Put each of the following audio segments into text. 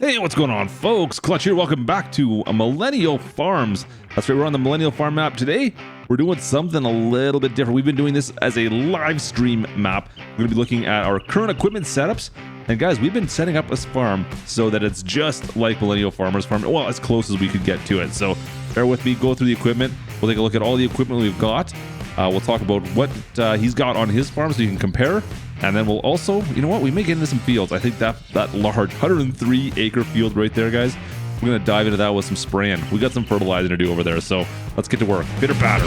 Hey, what's going on, folks? Klutch here. Welcome back to Millennial Farms. That's right, we're on the Millennial Farm map. Today, we're doing something a little bit different. We've been doing this as a live stream map. We're going to be looking at our current equipment setups. And guys, we've been setting up this farm so that it's just like Millennial Farmer's farm. Well, as close as we could get to it. So bear with me, go through the equipment. We'll take a look at all the equipment we've got. We'll talk about what he's got on his farm so you can compare. And then we'll also, you know what, we may get into some fields. I think that large 103 acre field right there, guys, we're going to dive into that with some spraying. We got some fertilizing to do over there, so let's get to work. Bitter batter.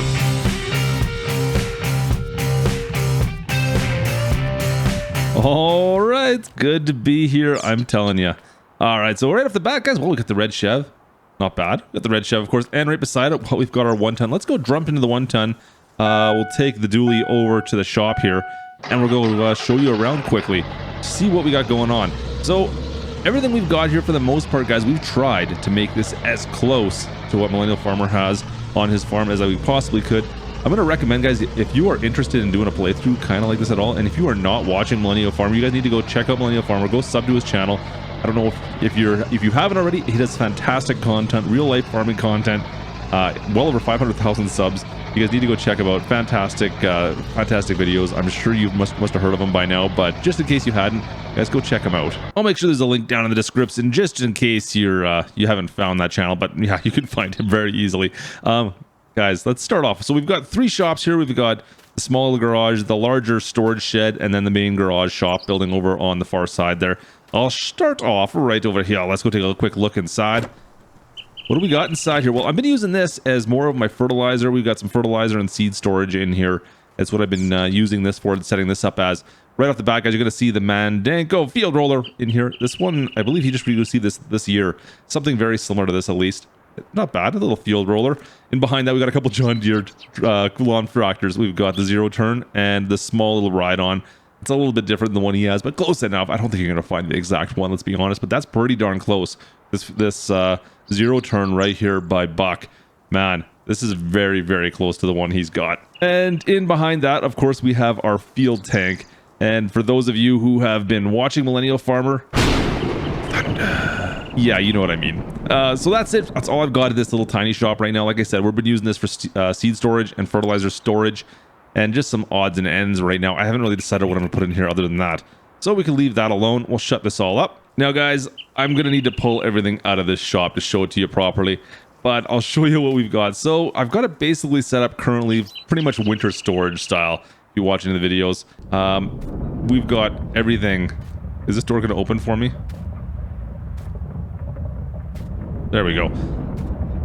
All right, good to be here, I'm telling you. All right, so right off the bat, guys, well, we got the red Chev. Not bad. We got the red Chev, of course, and right beside it, well, we've got our 1 ton. Let's go jump into the 1 ton. We'll take the dually over to the shop here. And we're going to show you around quickly, see what we got going on. So everything we've got here, for the most part, guys, we've tried to make this as close to what Millennial Farmer has on his farm as we possibly could. I'm going to recommend, guys, if you are interested in doing a playthrough kind of like this at all, and if you are not watching Millennial Farmer, you guys need to go check out Millennial Farmer. Go sub to his channel. I don't know if you haven't already. He does fantastic content, real life farming content. Well over 500,000 subs. You guys need to go check him out. Fantastic videos. I'm sure you must have heard of him by now, but just in case you hadn't, guys, go check him out. I'll make sure there's a link down in the description just in case you haven't found that channel, but yeah, you can find him very easily. Guys, let's start off. So we've got 3 shops here. We've got the small garage, the larger storage shed, and then the main garage shop building over on the far side there. I'll start off right over here. Let's go take a quick look inside. What do we got inside here? Well, I've been using this as more of my fertilizer. We've got some fertilizer and seed storage in here. That's what I've been using this for, and setting this up as. Right off the bat, guys, you're going to see the Mandanko field roller in here. This one, I believe he just received this year. Something very similar to this, at least. Not bad, a little field roller. And behind that, we got a couple John Deere Coulon tractors. We've got the 0 turn and the small little ride-on. It's a little bit different than the one he has, but close enough. I don't think you're going to find the exact one, let's be honest, but that's pretty darn close. This 0 turn right here by Buck, man, this is very, very close to the one he's got. And in behind that, of course, we have our field tank. And for those of you who have been watching Millennial Farmer, yeah, you know what I mean. So that's it. That's all I've got at this little tiny shop right now. Like I said, we've been using this for seed storage and fertilizer storage and just some odds and ends right now. I haven't really decided what I'm going to put in here other than that. So we can leave that alone. We'll shut this all up. Now, guys, I'm going to need to pull everything out of this shop to show it to you properly, but I'll show you what we've got. So I've got it basically set up currently pretty much winter storage style. If you're watching the videos, we've got everything. Is this door going to open for me? There we go.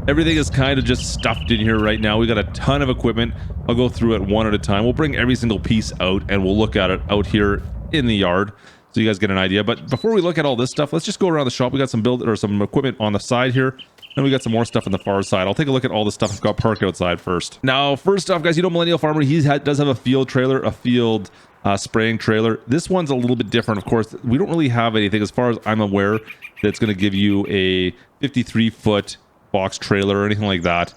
Everything is kind of just stuffed in here right now. We got a ton of equipment. I'll go through it one at a time. We'll bring every single piece out and we'll look at it out here in the yard, so you guys get an idea. But before we look at all this stuff, let's just go around the shop. We got some some equipment on the side here, and we got some more stuff on the far side. I'll take a look at all the stuff I've got parked outside first. Now, first off, guys, you know Millennial Farmer, does have a field trailer, a field spraying trailer. This one's a little bit different, of course. We don't really have anything, as far as I'm aware, that's going to give you a 53-foot box trailer or anything like that.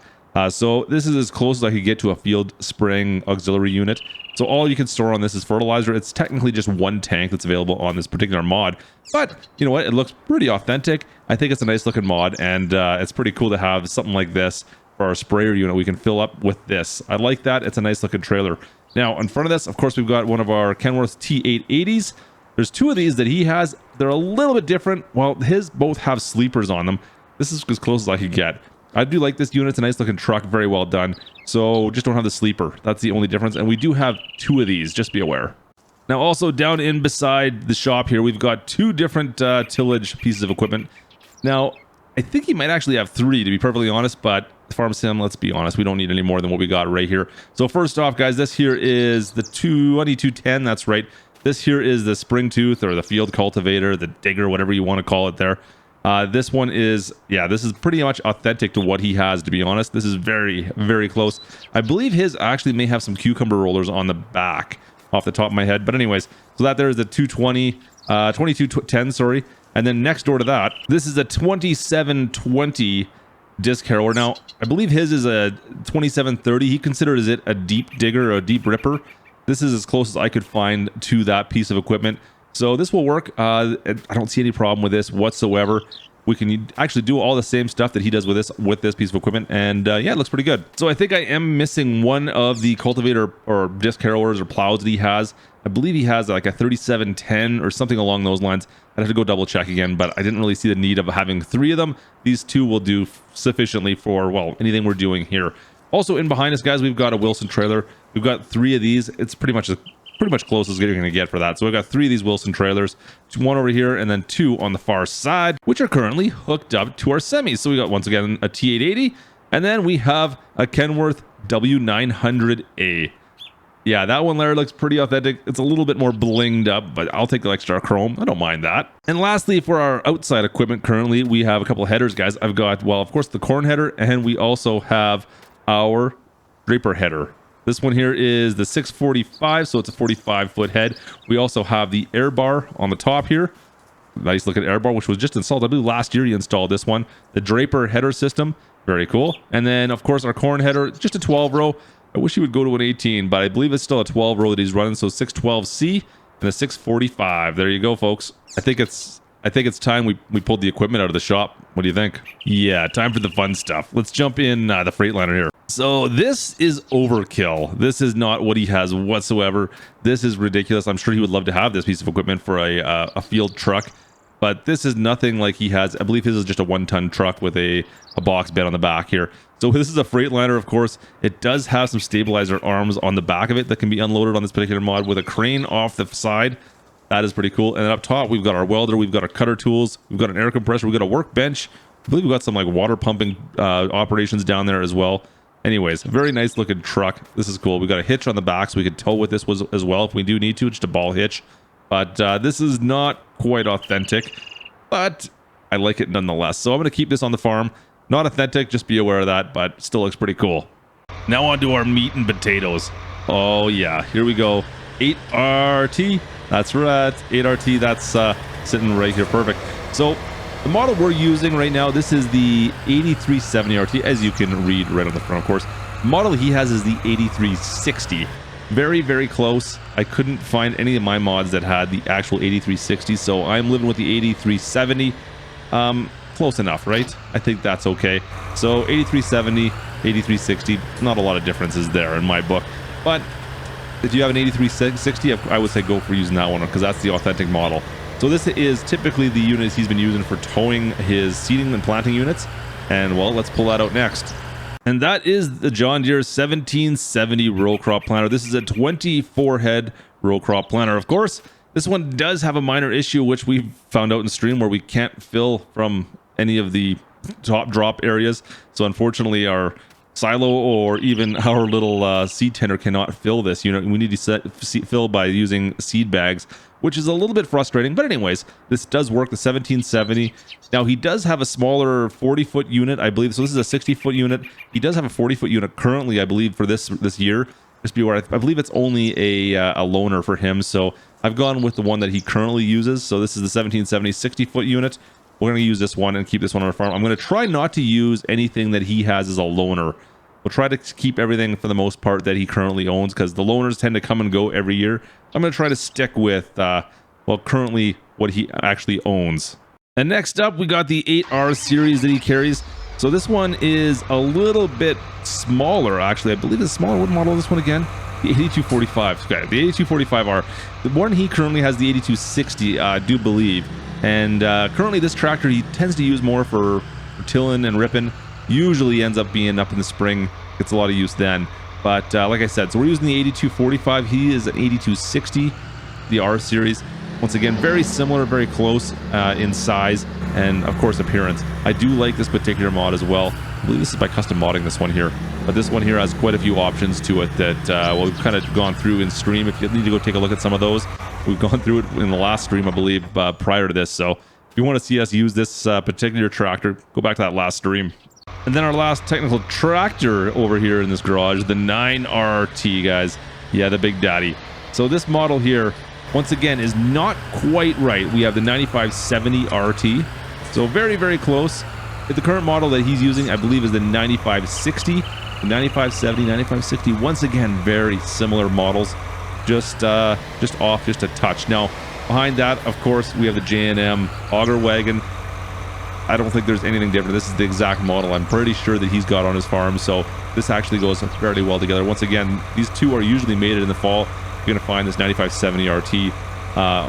So this is as close as I could get to a field spraying auxiliary unit. So all you can store on this is fertilizer. It's technically just 1 tank that's available on this particular mod, but you know what? It looks pretty authentic. I think it's a nice looking mod, and it's pretty cool to have something like this for our sprayer unit. We can fill up with this. I like that. It's a nice looking trailer. Now, in front of this, of course, we've got one of our Kenworth T880s. There's 2 of these that he has. They're a little bit different. Well, his both have sleepers on them. This is as close as I could get. I do like this unit. It's a nice looking truck, very well done. So just don't have the sleeper. That's the only difference. And we do have 2 of these, just be aware. Now also down in beside the shop here, we've got 2 different tillage pieces of equipment. Now, I think he might actually have 3, to be perfectly honest, but Farm Sim, let's be honest, we don't need any more than what we got right here. So first off, guys, this here is the 2210, that's right. This here is the spring tooth, or the field cultivator, the digger, whatever you want to call it there. This one is, yeah, this is pretty much authentic to what he has, to be honest. This is very, very close. I believe his actually may have some cucumber rollers on the back off the top of my head. But anyways, so that there is a 2210, sorry. And then next door to that, this is a 2720 disc harrower. Now, I believe his is a 2730. He considers it a deep digger or a deep ripper. This is as close as I could find to that piece of equipment. So this will work. I don't see any problem with this whatsoever. We can actually do all the same stuff that he does with this piece of equipment, and yeah, it looks pretty good. So I think I am missing one of the cultivator or disc harrowers or plows that he has. I believe he has like a 3710 or something along those lines. I'd have to go double check again, but I didn't really see the need of having 3 of them. These 2 will do sufficiently for, well, anything we're doing here. Also in behind us, guys, we've got a Wilson trailer. We've got 3 of these. It's pretty much close as you're going to get for that. So we've got 3 of these Wilson trailers, 1 over here, and then 2 on the far side, which are currently hooked up to our semis. So we got, once again, a T880, and then we have a Kenworth W900A. Yeah, that one there looks pretty authentic. It's a little bit more blinged up, but I'll take the extra chrome. I don't mind that. And lastly, for our outside equipment, currently we have a couple of headers, guys. I've got, well, of course, the corn header, and we also have our draper header. This one here is the 645, so it's a 45-foot head. We also have the air bar on the top here. Nice looking air bar, which was just installed. I believe last year you installed this one. The draper header system, very cool. And then, of course, our corn header, just a 12-row. I wish he would go to an 18, but I believe it's still a 12-row that he's running, so 612C and a 645. There you go, folks. I think it's time we pulled the equipment out of the shop. What do you think? Yeah, time for the fun stuff. Let's jump in the Freightliner here. So this is overkill. This is not what he has whatsoever. This is ridiculous. I'm sure he would love to have this piece of equipment for a field truck, but this is nothing like he has. I believe his is just a 1-ton truck with a box bed on the back here. So this is a Freightliner, of course. It does have some stabilizer arms on the back of it that can be unloaded on this particular mod with a crane off the side. That is pretty cool. And then up top, we've got our welder, we've got our cutter tools, we've got an air compressor, we've got a workbench. I believe we've got some like water pumping operations down there as well. Anyways, very nice looking truck. This is cool. We've got a hitch on the back, so we could tow with this as well if we do need to, just a ball hitch. But this is not quite authentic, but I like it nonetheless. So I'm going to keep this on the farm. Not authentic, just be aware of that, but still looks pretty cool. Now on to our meat and potatoes. Oh yeah, here we go. 8RT. That's right, 8RT. That's sitting right here, perfect. So the model we're using right now, this is the 8370RT, as you can read right on the front, of course. The model he has is the 8360. Very, very close. I couldn't find any of my mods that had the actual 8360, so I'm living with the 8370. Close enough, right? I think that's okay. So 8370, 8360, not a lot of differences there in my book. But if you have an 8360, I would say go for using that one because that's the authentic model. So this is typically the units he's been using for towing his seeding and planting units. And well, let's pull that out next. And that is the John Deere 1770 row crop planter. This is a 24 head row crop planter. Of course, this one does have a minor issue, which we found out in stream, where we can't fill from any of the top drop areas. So unfortunately, our silo or even our little seed tender cannot fill this unit. We need to fill by using seed bags, which is a little bit frustrating. But anyways, this does work, the 1770. Now, he does have a smaller 40-foot unit, I believe. So this is a 60-foot unit. He does have a 40-foot unit currently, I believe, for this year. Just be aware, I believe it's only a loaner for him. So I've gone with the one that he currently uses. So this is the 1770 60-foot unit. We're going to use this one and keep this one on our farm. I'm going to try not to use anything that he has as a loaner. We'll try to keep everything for the most part that he currently owns, because the loaners tend to come and go every year. I'm going to try to stick with, well, currently what he actually owns. And next up, we got the 8R series that he carries. So this one is a little bit smaller, actually. I believe it's smaller. What model is this one again? The 8245. Okay, the 8245R. The one he currently has the 8260, I do believe. And currently this tractor he tends to use more for tilling and ripping. Usually ends up being up in the spring, gets a lot of use then. But like I said, so we're using the 8245. He is an 8260, the R series. Once again, very similar, very close in size and of course appearance. I do like this particular mod as well. I believe this is by custom modding, this one here. But this one here has quite a few options to it that well, we've kind of gone through in stream. If you need to go take a look at some of those, we've gone through it in the last stream, I believe, prior to this. So if you want to see us use this particular tractor, go back to that last stream. And then our last technical tractor over here in this garage, the 9RT, guys. Yeah, the big daddy. So this model here, once again, is not quite right. We have the 9570 RT. So very, very close. The current model that he's using, I believe, is the 9560. The 9570, 9560, once again, very similar models. Just off just a touch. Now, Behind that, of course, we have the J&M auger wagon. I don't think there's anything different. This is the exact model I'm pretty sure that he's got on his farm, so this actually goes fairly well together. Once again, these two are usually mated in the fall. You're going to find this 9570 RT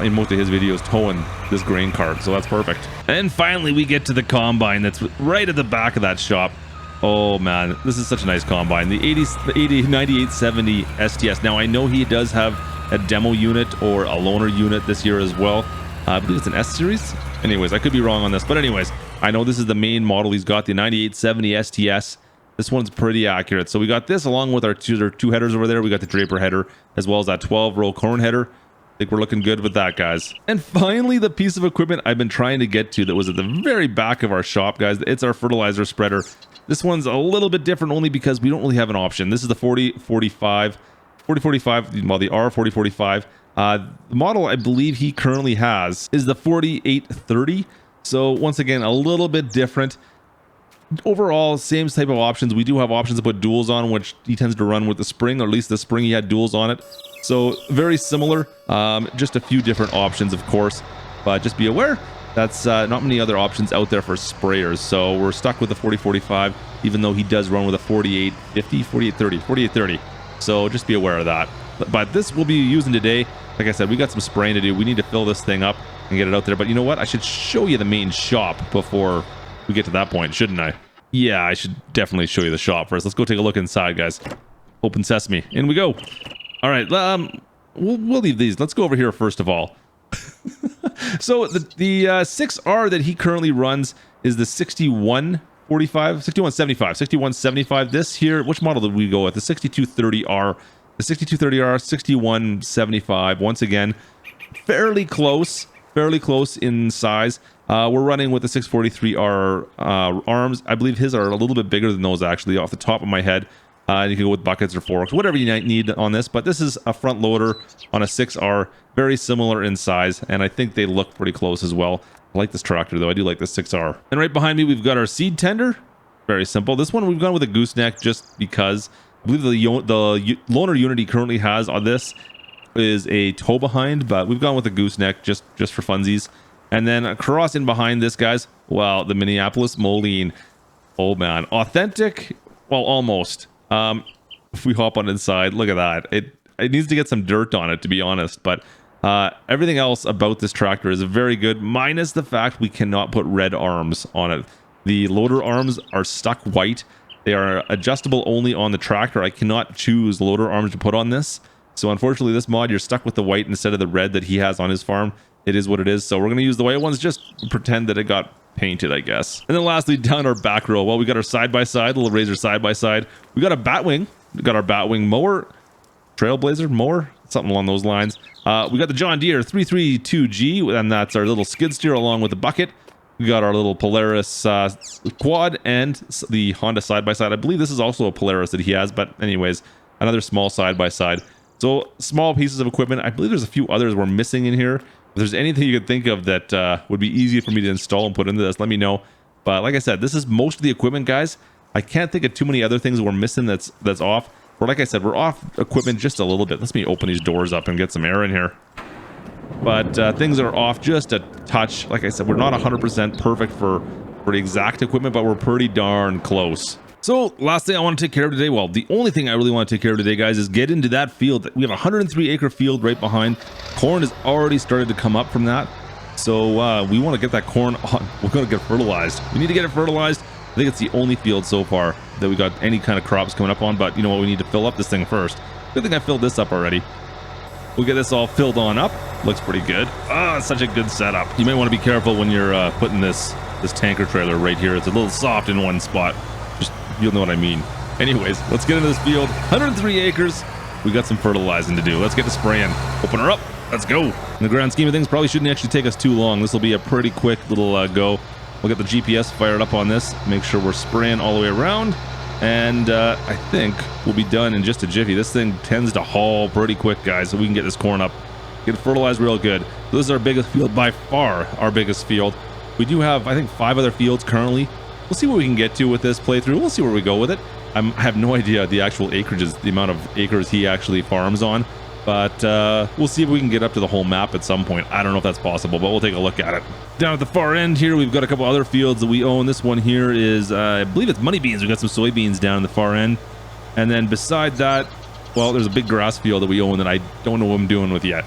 in most of his videos towing this grain cart, so that's perfect. And finally, we get to the combine that's right at the back of that shop. Oh man, this is such a nice combine. The 9870 STS. Now, I know he does have a demo unit or a loaner unit this year as well. I believe it's an S series. Anyways, I could be wrong on this, but anyways, I know this is the main model. He's got the 9870 STS. This one's pretty accurate. So we got this along with our two headers over there. We got the Draper header as well as that 12-row corn header. I think we're looking good with that, guys. And finally, the piece of equipment I've been trying to get to that was at the very back of our shop, guys. It's our fertilizer spreader. This one's a little bit different only because we don't really have an option. This is the 4045, well, the R4045. The model I believe he currently has is the 4830. So once again, a little bit different. Overall, same type of options. We do have options to put duals on, which he tends to run with the spring, or at least the spring he had duals on it. So very similar, just a few different options, of course, but just be aware that's not many other options out there for sprayers. So we're stuck with the 4045, even though he does run with a 4850, 4830. So just be aware of that. But this we'll be using today. Like I said, we got some spraying to do. We need to fill this thing up and get it out there. But you know what? I should show you the main shop before we get to that point, shouldn't I? Yeah, I should definitely show you the shop first. Let's go take a look inside, guys. Open sesame. In we go. All right, we'll leave these. Let's go over here first of all. So the 6R that he currently runs is the 6175. This here, which model did we go with? The 6230R. The 6230R, 6175. Once again, fairly close in size. We're running with the 643R arms. I believe his are a little bit bigger than those, actually, off the top of my head. You can go with buckets or forks, whatever you need on this. But this is a front loader on a 6R, very similar in size, and I think they look pretty close as well. I like this tractor, though. I do like the 6R. And right behind me, we've got our seed tender. Very simple. This one, we've gone with a gooseneck just because I believe the loaner unit he currently has on this is a tow behind, but we've gone with a gooseneck just for funsies. And then across in behind this, guys, well, the Minneapolis Moline. Oh man, authentic. Well, almost. If we hop on inside, look at that. It needs to get some dirt on it, to be honest. But everything else about this tractor is very good, minus the fact we cannot put red arms on it. The loader arms are stuck white. They are adjustable only on the tractor. I cannot choose loader arms to put on this. So unfortunately, this mod, you're stuck with the white instead of the red that he has on his farm. It is what it is. So we're going to use the white ones, just pretend that it got painted, I guess. And then lastly, down our back row, well, we got our side-by-side, little Razor side-by-side. We got a Batwing. We got our Batwing mower, Trailblazer mower, something along those lines. We got the John Deere 332G, and that's our little skid steer along with the bucket. We got our little Polaris quad and the Honda side-by-side. I believe this is also a Polaris that he has, but anyways, another small side-by-side. So small pieces of equipment. I believe there's a few others we're missing in here. If there's anything you could think of that would be easy for me to install and put into this, let me know. But like I said, this is most of the equipment, guys. I can't think of too many other things we're missing that's off. But like I said, we're off equipment just a little bit. Let me open these doors up and get some air in here. But things are off just a touch. Like I said, we're not 100% perfect for the exact equipment, but we're pretty darn close. So last thing I want to take care of today, well, the only thing I really want to take care of today, guys, is get into that field. We have a 103-acre field right behind. Corn has already started to come up from that. So we want to get that corn on. We're going to get fertilized. We need to get it fertilized. I think it's the only field so far that we got any kind of crops coming up on. But you know what? We need to fill up this thing first. Good thing I filled this up already. We'll get this all filled on up. Looks pretty good. Ah, it's such a good setup. You might want to be careful when you're putting this tanker trailer right here. It's a little soft in one spot. Just, you'll know what I mean. Anyways, let's get into this field. 103 acres. We got some fertilizing to do. Let's get to spraying. Open her up. Let's go. In the grand scheme of things, probably shouldn't actually take us too long. This will be a pretty quick little go. We'll get the GPS fired up on this. Make sure we're spraying all the way around. And I think we'll be done in just a jiffy. This thing tends to haul pretty quick, guys, so we can get this corn up. Get it fertilized real good. This is our biggest field, by far our biggest field. We do have, I think, 5 other fields currently. We'll see what we can get to with this playthrough. We'll see where we go with it. I have no idea the actual acreages, the amount of acres he actually farms on. But we'll see if we can get up to the whole map at some point. I don't know if that's possible, but we'll take a look at it. Down at the far end here, we've got a couple other fields that we own. This one here is, I believe it's money beans. We've got some soybeans down in the far end. And then beside that, well, there's a big grass field that we own that I don't know what I'm doing with yet.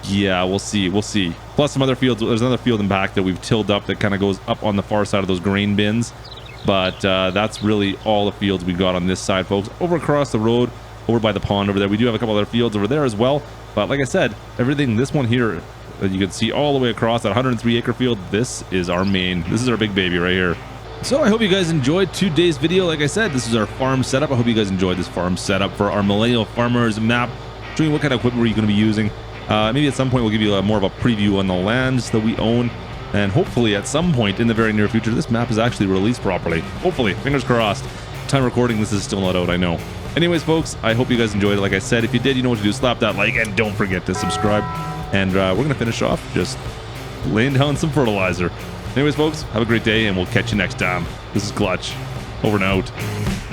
Yeah, we'll see. We'll see. Plus some other fields. There's another field in back that we've tilled up that kind of goes up on the far side of those grain bins. But that's really all the fields we got on this side, folks. Over across the road, over by the pond over there, we do have a couple other fields over there as well. But like I said, everything, this one here that you can see all the way across that 103 acre field, this is our main. This is our big baby right here. So I hope you guys enjoyed today's video. Like I said, this is our farm setup. I hope you guys enjoyed this farm setup for our Millennial Farmers map, showing what kind of equipment we're going to be using. Maybe at some point we'll give you more of a preview on the lands that we own. And hopefully at some point in the very near future, this map is actually released properly. Hopefully, fingers crossed. Time recording, this is still not out, I know. Anyways, folks, I hope you guys enjoyed it. Like I said, if you did, you know what to do. Slap that like and don't forget to subscribe. And we're going to finish off just laying down some fertilizer. Anyways, folks, have a great day and we'll catch you next time. This is Klutch. Over and out.